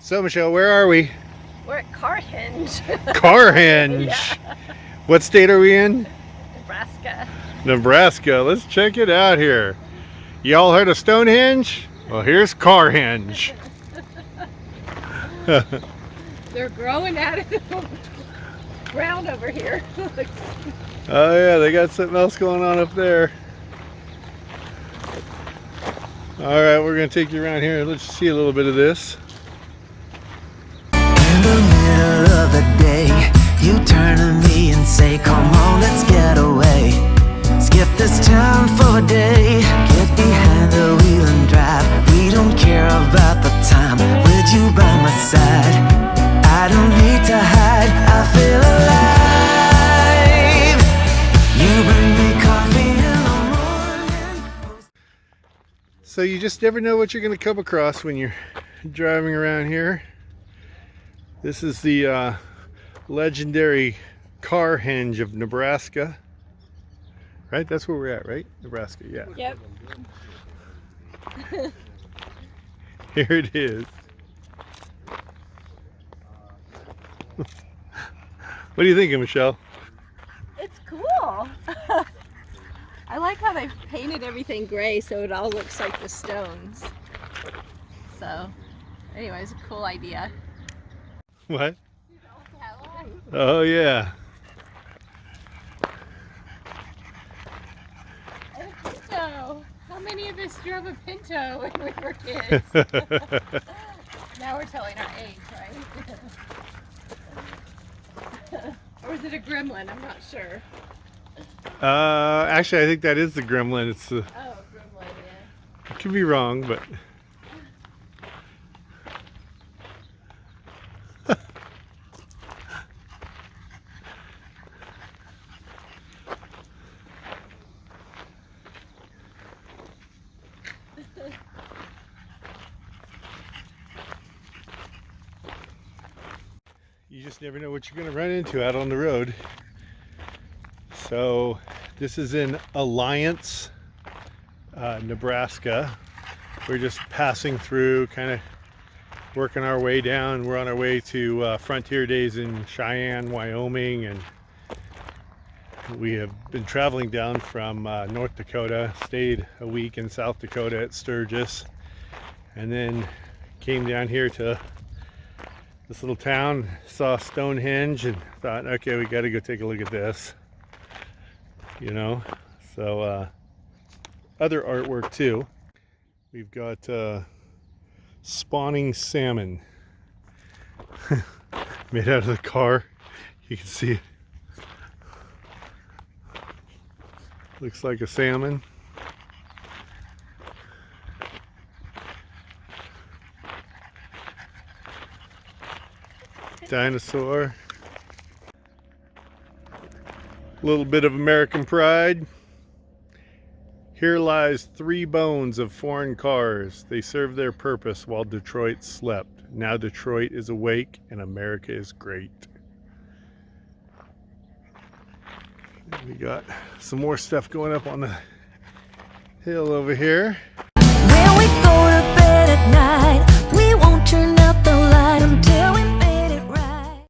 So Michelle, where are we? We're at Carhenge. Carhenge. Yeah. What state are we in? Nebraska. Nebraska. Let's check it out here. Y'all heard of Stonehenge? Well, here's Carhenge. They're growing out of the ground over here. Oh yeah, they got something else going on up there. All right, we're gonna take you around here. Let's see a little bit of this. In the middle of the day, you turn to me and say, come on, let's get away. Skip this town for a day. Get behind the wheel and drive. We don't care about the time with you by my side. I don't need to hide, I feel alive. You bring me coffee in the morning. So you just never know what you're gonna come across when you're driving around here. This is the legendary Carhenge of Nebraska. Right? That's where we're at, right? Nebraska, yeah. Yep. Here it is. What do you think, Michelle? It's cool. I like how they've painted everything gray so it all looks like the stones. So, anyways, a cool idea. What? Oh yeah. And a Pinto. How many of us drove a Pinto when we were kids? Now we're telling our age, right? Or is it a gremlin? I'm not sure. Actually, I think that is the gremlin. It's the. Oh, gremlin, yeah. I could be wrong, but. You just never know what you're going to run into out on the road. So this is in Alliance, Nebraska. We're just passing through, kind of working our way down. We're on our way to Frontier Days in Cheyenne, Wyoming, and we have been traveling down from North Dakota, stayed a week in South Dakota at Sturgis, and then came down here to this little town, saw Stonehenge, and thought, okay, we got to go take a look at this. You know, so other artwork too. We've got spawning salmon made out of the car. You can see it. Looks like a salmon. Dinosaur. A little bit of American pride. Here lies 3 bones of foreign cars. They served their purpose while Detroit slept. Now Detroit is awake and America is great. We got some more stuff going up on the hill over here. When we go to bed at night, we won't turn